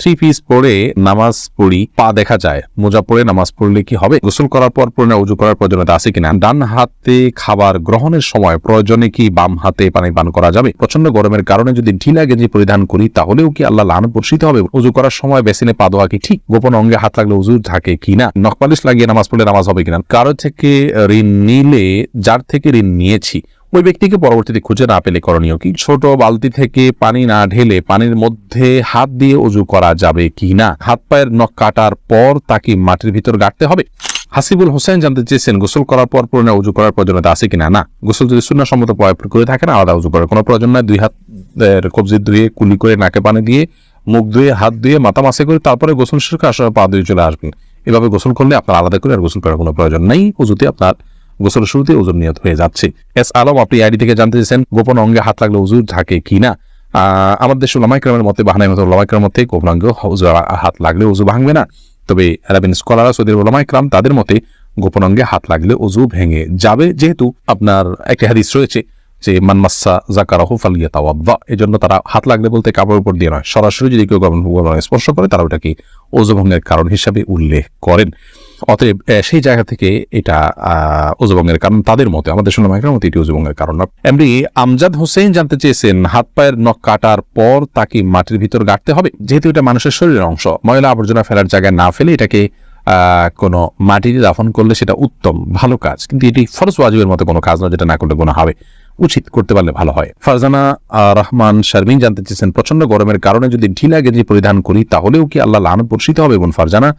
Three piece পরে নামাজ পড়ি, পা দেখা যায়, মোজা পরে নামাজ পড়লে কি হবে? গোসল করার পর পরে উজু করার প্রয়োজনীয়তা আছে কিনা? ডান হাতে খাবার গ্রহণের সময় প্রয়োজনে কি বাম হাতে পানি পান করা যাবে? প্রচন্ড গরমের কারণে যদি ঢিলা গেঞ্জি পরিধান করি তাহলেও কি আল্লাহ লানত বর্ষিত হবে? উজু করার সময় বেসিনে পা দেওয়া কি ঠিক? গোপন অঙ্গে হাত লাগলে উজু থাকে কিনা? নখপালিশ লাগিয়ে নামাজ পড়লে নামাজ হবে কিনা? কারো থেকে ঋণ নিলে যার থেকে ঋণ নিয়েছি ওই ব্যক্তিকে পরবর্তীতে খুঁজে না পেলে করণীয় কি? ছোট বালতি থেকে পানি না ঢেলে পানির মধ্যে হাত দিয়ে উজু করা যাবে কি না? হাত পায়ের নখ কাটার পর তাকে মাটির ভিতর গাড়তে হবে? হাসিবুল হোসেন জানতে চেয়েছেন গোসল করার পর পুরনো উজু করার প্রয়োজনীয়তা আছে কিনা? না, গোসল যদি সুন্নাহ সম্মত করে থাকেন আলাদা উজু করার কোনো প্রয়োজন নয়। দুই হাত কবজি ধুয়ে কুলি করে নাকে পানি দিয়ে মুখ ধুয়ে হাত ধুয়ে মাথা মাসে করে তারপরে গোসল শেষ করে আসার পা ধুয়ে চলে আসবেন। এভাবে গোসল করলে আপনার আলাদা করে আর গোসল করার কোনো প্রয়োজন নেই। উজুতে আপনার গোসলের শুরুতে উজুর নিয়ত হয়ে যাচ্ছে। এস আলম আপনি আইডি থেকে জানতে চেয়েছেন গোপন অঙ্গে হাত লাগলে উজু থাকে কিনা? আমাদের দেশ উলামায়ে কেরামের মতে বাহানাই মতো উলামায়ে কেরামের মতে গোপন অঙ্গে হাত লাগলে উজু ভাঙবে না। তবে আরবিন স্কলাররা সৌদি উলামায়ে কেরাম তাদের মতে গোপন অঙ্গে হাত লাগলে উজু ভেঙে যাবে, যেহেতু আপনার একটা হাদিস রয়েছে যে মান মাসসা যাকারাহু ফালইয়াতাওয়াদ্দা। এজন্য তারা হাত লাগলে বলতে কাপড়ের উপর দিয়ে নয়, সরাসরি যদি কেউ গোপন স্পর্শ করে তারা ওটাকে ওযু ভঙ্গের কারণ হিসাবে উল্লেখ করেন। অতএব সেই জায়গা থেকে এটা ওযু ভঙ্গের কারণ তাদের মতে, আমাদের উলামায়ে মতে এটি ওযু ভঙ্গের কারণ না। এমনি আমজাদ হোসেন জানতে চেয়েছেন হাত পায়ের নখ কাটার পর তাকে মাটির ভিতর গাড়তে হবে? যেহেতু এটা মানুষের শরীরের অংশ, ময়লা আবর্জনা ফেলার জায়গায় না ফেলে এটাকে কোনো মাটিতে দাফন করলে সেটা উত্তম ভালো কাজ, কিন্তু এটি ফরজ ওয়াজিবের মতো কোনো কাজ নয় যেটা না করলে গুনাহ হবে। উচিত করতে পারলে ভালো হয়। ফারজানা রহমান শারমিন জানতে চেয়েছেন প্রচন্ড গরমের কারণে যদি ঢিলা গেঞ্জি পরিধান করি তাহলেও কি আল্লাহ লানত বর্ষিত হবে? বোন ফারজানা,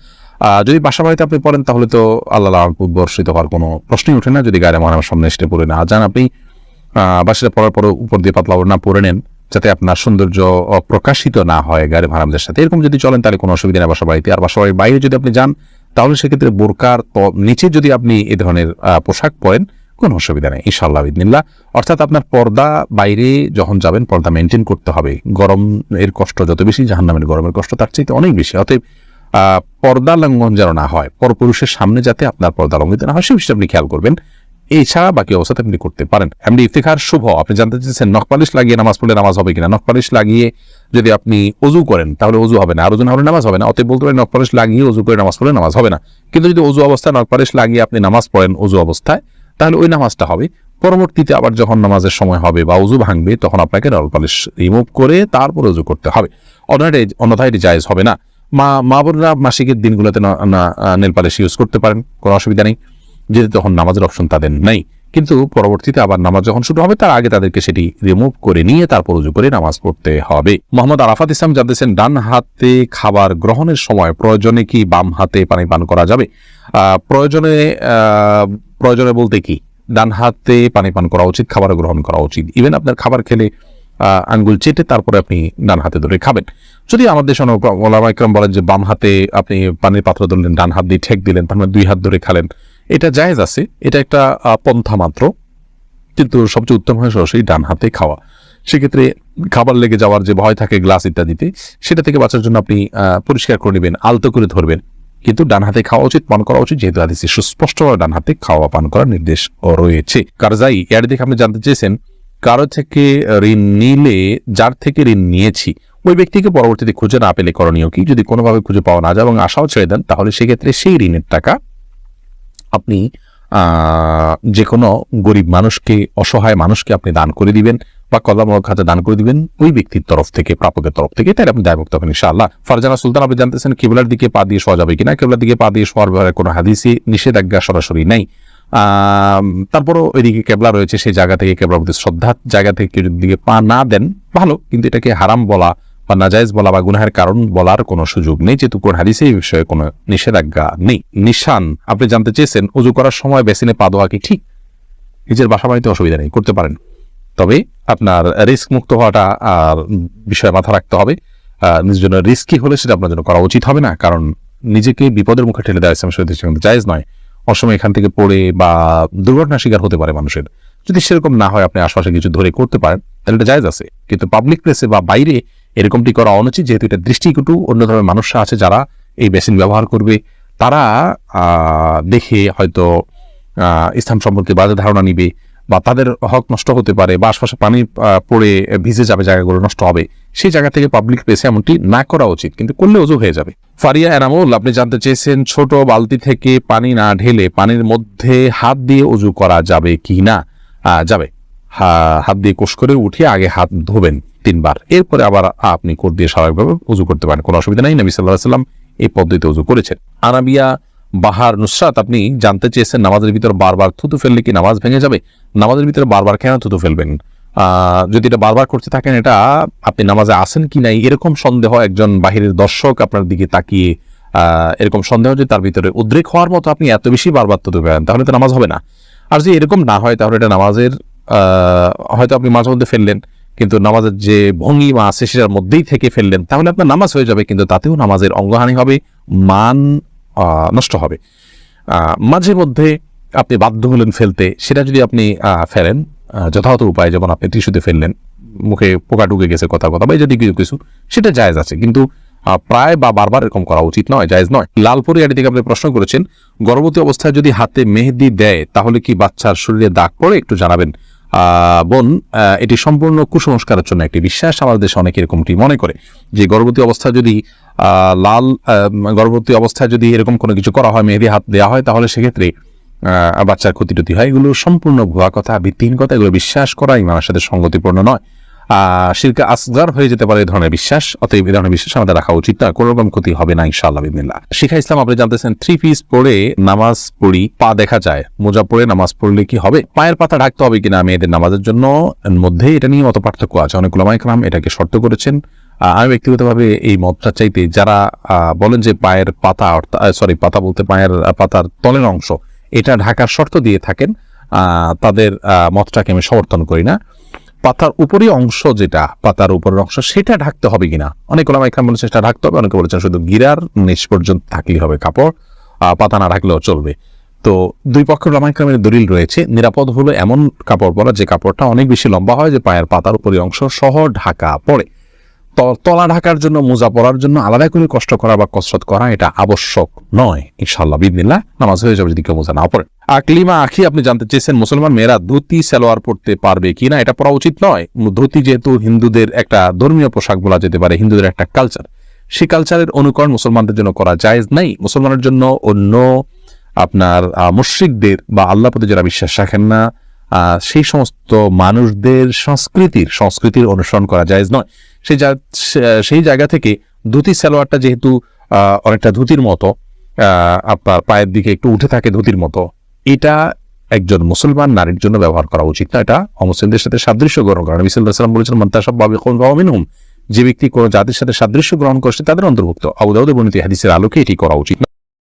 যদি বাসা বাড়িতে আপনি পড়েন তাহলে তো আল্লাহ লানত বর্ষিত হওয়ার কোনো প্রশ্নই ওঠে না। যদি গায়ে মহানামের সামনে এসে পড়ে না যান, আপনি বাসায় পড়ার পর উপর দিয়ে পাতলা না পরে নেন যাতে আপনার সৌন্দর্য প্রকাশিত না হয় গায়ে মহানামদের সাথে। এরকম যদি চলেন তাহলে কোনো অসুবিধা নেই বাসা বাড়িতে। আর বাসা বাড়ির বাইরে যদি আপনি যান তাহলে সেক্ষেত্রে বোরকার নিচে যদি আপনি এ ধরনের পোশাক পরেন কোনো অসুবিধা নেই ইনশাআল্লাহ বিদিনিল্লাহ। অর্থাৎ আপনার পর্দা বাইরে যখন যাবেন পর্দা মেনটেন করতে হবে। গরম এর কষ্ট যত বেশি জাহান্নামের গরমের কষ্ট তার চাইতে অনেক বেশি। অতএব পর্দা লঙ্ঘন যেন না হয়, পরপুরুষের সামনে যাতে আপনার পর্দা লঙ্ঘিত না হয় সে বিষয়ে আপনি খেয়াল করবেন। এছাড়া বাকি অবস্থাতে আপনি করতে পারেন। এমনি ইফতিখার শুভ আপনি জানতে চেয়েছেন নখপালিশ লাগিয়ে নামাজ পড়লে নামাজ হবে কিনা? নখপালিশ লাগিয়ে যদি আপনি ওযু করেন তাহলে ওযু হবে না, আর ওযু না হলে নামাজ হবে না। অতএব বলতে পারেন নখপালিশ লাগিয়ে ওযু করে নামাজ পড়লে নামাজ হবে না। কিন্তু যদি ওযু অবস্থায় নখপালিশ লাগিয়ে আপনি নামাজ পড়েন ওযু অবস্থায় তাহলে ওই নামাজটা হবে। পরবর্তীতে আবার যখন নামাজের সময় হবে বা ওযু ভাঙবে তখন আপনাকে নখপালিশ রিমুভ করে তারপর ওযু করতে হবে, অন্যথায় এটি জায়েজ হবে না। মা বোনরা মাসিকের দিনগুলোতে নেল পালিশ ইউজ করতে পারেন, কোনো অসুবিধা নেই, যেহেতু তখন নামাজের অপশন তাদের নেই। কিন্তু পরবর্তীতে আবার নামাজ যখন শুরু হবে তার আগে তাদেরকে সেটি রিমুভ করে নিয়ে তারপর উজু করে নামাজ পড়তে হবে। মোহাম্মদ আরাফাত ইসলাম জানতেছেন ডান হাতে খাবার গ্রহণের সময় প্রয়োজনে কি বাম হাতে পানি পান করা যাবে? প্রয়োজনে বলতে কি ডান হাতে পানি পান করা উচিত, খাবার গ্রহণ করা উচিত। ইভেন আপনার খাবার খেলে আঙ্গুল চেটে তারপরে আপনি ডান হাতে ধরে খাবেন। যদি আমাদের ওলামায়ে কেরাম বলেন যে বাম হাতে আপনি পানির পাত্র ধরলেন, ডান হাত দিয়ে ঠেক দিলেন, তার মানে দুই হাত ধরে খালেন, এটা জায়েজ আছে, এটা একটা পন্থা মাত্র, কিন্তু সবচেয়ে উত্তম হয় সরাসরি ডান হাতে খাওয়া। সেক্ষেত্রে খাবার লেগে যাওয়ার যে ভয় থাকে গ্লাস ইত্যাদিতে সেটা থেকে বাঁচার জন্য আপনি পরিষ্কার করে নেবেন, আলতো করে ধরবেন, কিন্তু ডান হাতে খাওয়া উচিত, পান করা উচিত, যেহেতু হাদিসে সুস্পষ্টভাবে ডান হাতে খাওয়া পান করার নির্দেশ রয়েছে। কারজাই এর দিকে আপনি জানতে চেয়েছেন কারো থেকে ঋণ নিলে যার থেকে ঋণ নিয়েছি ওই ব্যক্তিকে পরবর্তীতে খুঁজে না পেলে করণীয় কি? যদি কোনোভাবে খুঁজে পাওয়া না যায় এবং আশাও ছেড়ে দেন তাহলে সেক্ষেত্রে সেই ঋণের টাকা আপনি যে কোনো গরিব মানুষকে, অসহায় মানুষকে আপনি দান করে দিবেন বা কল্যাণমূলক খাতে দান করে দিবেন ওই ব্যক্তির তরফ থেকে, প্রাপকের তরফ থেকে, তাই আপনি দায়মুক্ত হবেন ইনশাআল্লাহ। ফারজানা সুলতান আপনি জানতেছেন কিবলার দিকে পা দিয়ে শোয়া যাবে কিনা? কিবলার দিকে পা দিয়ে শোয়ার ব্যাপারে কোনো হাদিসে নিষেধাজ্ঞা সরাসরি নেই। তারপরও ওইদিকে কেবলা রয়েছে, সেই জায়গা থেকে কেবলার প্রতি শ্রদ্ধার জায়গা থেকে কেউ যদি দিকে পা না দেন ভালো, কিন্তু এটাকে হারাম বলা বা নাজায়েজ বলা বা গুনাহের কারণ বলার কোনো সুযোগ নেই, যেহেতু কোন হাদিসে এই বিষয়ে কোনো নিষেধাজ্ঞা নেই। নিশান আপনি জানতে চেয়েছেন ওযু করার সময় বেসিনে পা দেওয়া কি ঠিক? নিজের বাসা বাড়িতে অসুবিধা নেই, করতে পারেন, তবে আপনার রিস্ক মুক্ত হওয়াটা বিষয়ে মাথা রাখতে হবে। নিজের জন্য রিস্কি হলে সেটা আপনার জন্য করা উচিত হবে না, কারণ নিজেকে বিপদের মুখে ঠেলে দেওয়া ইসলামের সাথে জায়েজ নয়। অসময় এখান থেকে পড়ে বা দুর্ঘটনার শিকার হতে পারে মানুষের। যদি সেরকম না হয় আপনি আশপাশে কিছু ধরে করতে পারেন তাহলে এটা জায়েজ আছে, কিন্তু পাবলিক প্লেসে বা বাইরে এরকমটি করা অনুচিত, যেহেতু এটা দৃষ্টিকটু। অন্য ধরনের মানুষরা আছে যারা এই বেসিন ব্যবহার করবে, তারা দেখে হয়তো ইসলাম সম্পর্কে বাজে ধারণা নিবে বা তাদের হক নষ্ট হতে পারে বা আশপাশে পানি পড়ে ভিজে যাবে, জায়গাগুলো নষ্ট হবে। সেই জায়গা থেকে পাবলিক প্লেসে এমনটি না করা উচিত, কিন্তু করলে অজু হয়ে যাবে। ফারিয়া এনামুল, আপনি জানতে চেয়েছেন ছোট বালতি থেকে পানি না ঢেলে পানির মধ্যে হাত দিয়ে অজু করা যাবে কি না? যাবে। হাত দিয়ে কোষ করে উঠিয়ে আগে হাত ধোবেন 3 বার, এরপরে আবার আপনি কোট দিয়ে স্বাভাবিকভাবে উজু করতে পারেন, কোনো অসুবিধা নেই। নবী সাল্লাল্লাহু আলাইহি ওয়াসাল্লাম এই পদ্ধতিতে উজু করেছেন। আনাবিয়া বাহার নুসরাত, আপনি জানতে চেয়েছেন নামাজের ভিতর বারবার থুতু ফেললে কি নামাজ ভেঙে যাবে? নামাজের ভিতরে বারবার কেন থুতু ফেলবেন? যদি এটা বারবার করতে থাকেন, এটা আপনি নামাজে আসেন কি নাই এরকম সন্দেহ, একজন বাহিরের দর্শক আপনার দিকে তাকিয়ে এরকম সন্দেহ যে তার ভিতরে উদ্রেক হওয়ার মতো আপনি এত বেশি বারবার থুতু ফেলেন, তাহলে তো নামাজ হবে না। আর যদি এরকম না হয় তাহলে এটা নামাজের হয়তো আপনি মাঝে মধ্যে ফেললেন, কিন্তু নামাজের যে ভঙ্গিমা আছে সেটার মধ্যেই থেকে ফেললেন, তাহলে আপনার নামাজ হয়ে যাবে, কিন্তু তাতেও নামাজের অঙ্গহানি হবে, মান নষ্ট হবে। মাঝে মধ্যে আপনি বাধ্য হলেন ফেলতে, সেটা যদি আপনি ফেলেন যথাযথ উপায়, যেমন আপনি টিস্যুতে ফেললেন, মুখে পোকা ঢুকে গেছে কথা বা যদি কিছু, সেটা জায়েজ আছে, কিন্তু প্রায় বা বারবার এরকম করা উচিত নয়, জায়েজ নয়। লালপুরি আড়ি থেকে আপনি প্রশ্ন করেছেন, গর্ভবতী অবস্থায় যদি হাতে মেহেদি দেয় তাহলে কি বাচ্চার শরীরে দাগ পড়ে? একটু জানাবেন। বোন, এটি সম্পূর্ণ কুসংস্কারের জন্য একটি বিশ্বাস। আমাদের দেশে অনেকে এরকমটি মনে করে যে গর্ভবতী অবস্থায় যদি গর্ভবতী অবস্থায় যদি এরকম কোনো কিছু করা হয়, মেহেদি হাত দেওয়া হয়, তাহলে সেক্ষেত্রে বাচ্চার ক্ষতি হয়। এগুলো সম্পূর্ণ ভুয়া কথা, ভিত্তিহীন কথা। এগুলো বিশ্বাস করা ইমানের সাথে সঙ্গতিপূর্ণ নয়, শিরকে আসগার হয়ে যেতে পারে এই ধরনের বিশ্বাস। অতএব এই ধরনের বিশ্বাস আমাদের রাখা উচিত না, কোনো রকম ক্ষতি হবে না ইনশাআল্লাহ বিসমিল্লাহ। শিখা ইসলাম, আপনি জানতেছেন 3 পিস পরে নামাজ পড়ি, পা দেখা যায়, মোজা পরে নামাজ পড়লে কি হবে? পায়ের পাতা ঢাকতে হবে কিনা মেয়েদের নামাজের জন্য মধ্যে এটা নিয়ে মত পার্থক্য আছে। অনেক উলামায়ে কেরাম এটাকে শর্ত করেছেন। আমি ব্যক্তিগতভাবে এই মতটা চাইতে, যারা বলেন যে পায়ের পাতা, পাতা বলতে পায়ের পাতার তলের অংশ এটা ঢাকার শর্ত দিয়ে থাকেন, তাদের মতটাকে আমি সমর্থন করি না। পাতার উপরি অংশ, যেটা পাতার উপরের অংশ, সেটা ঢাকতে হবে কিনা, অনেক ওলামায়ে কেরাম বলেছেন সেটা ঢাকতে হবে, অনেকে বলেছেন শুধু গিরার নিচ পর্যন্ত থাকলেই হবে কাপড়, পাতা না ঢাকলেও চলবে। তো দুই পক্ষের ওলামায়ে কেরামের দলিল রয়েছে। নিরাপদ হলো এমন কাপড় পরা যে কাপড়টা অনেক বেশি লম্বা হয়, যে পায়ের পাতার উপরি অংশ সহ ঢাকা পড়ে। তলা ঢাকার জন্য, মোজা পরার জন্য আলাদা করে কষ্ট করা বা কসরত করা এটা আবশ্যক নয়। ইনশাআল্লাহ বিসমিল্লাহ নামাজ হয়ে যাবে যদি কেউ মোজা না পড়ে। আকলিমা আখি, আপনি জানতে চেয়েছেন মুসলমান মেয়েরা ধুতি সালোয়ার পড়তে পারবে কিনা? এটা পরা উচিত নয়। ধুতি যেহেতু হিন্দুদের একটা ধর্মীয় পোশাক বলা যেতে পারে, হিন্দুদের একটা কালচার, সেই কালচারের অনুকরণ মুসলমানদের জন্য করা জায়েজ নাই। মুসলমানের জন্য অন্য আপনার মুশরিকদের বা আল্লাহ প্রতি যারা বিশ্বাস রাখেন না সেই সমস্ত মানুষদের সংস্কৃতির অনুসরণ করা জায়েজ নয়। সেই জায়গা থেকে ধুতি সালোয়ারটা যেহেতু অনেকটা ধুতির মতো, আপনার পায়ের দিকে একটু উঠে থাকে ধুতির মতো, এটা একজন মুসলমান নারীর জন্য ব্যবহার করা উচিত না। এটা অমুসলিমদের সাথে সাদৃশ্য গ্রহণ করা। নবী সাল্লাল্লাহু আলাইহি ওয়াসাল্লাম বলেছেন, মান তাশাব্বাহা বিকওমিন ফাহুয়া মিনহুম, যে ব্যক্তি কোনো জাতির সাথে সাদৃশ্য গ্রহণ করছে তাদের অন্তর্ভুক্ত। আবু দাউদের বর্ণিত হাদিসের আলোকে এটি করা উচিত না।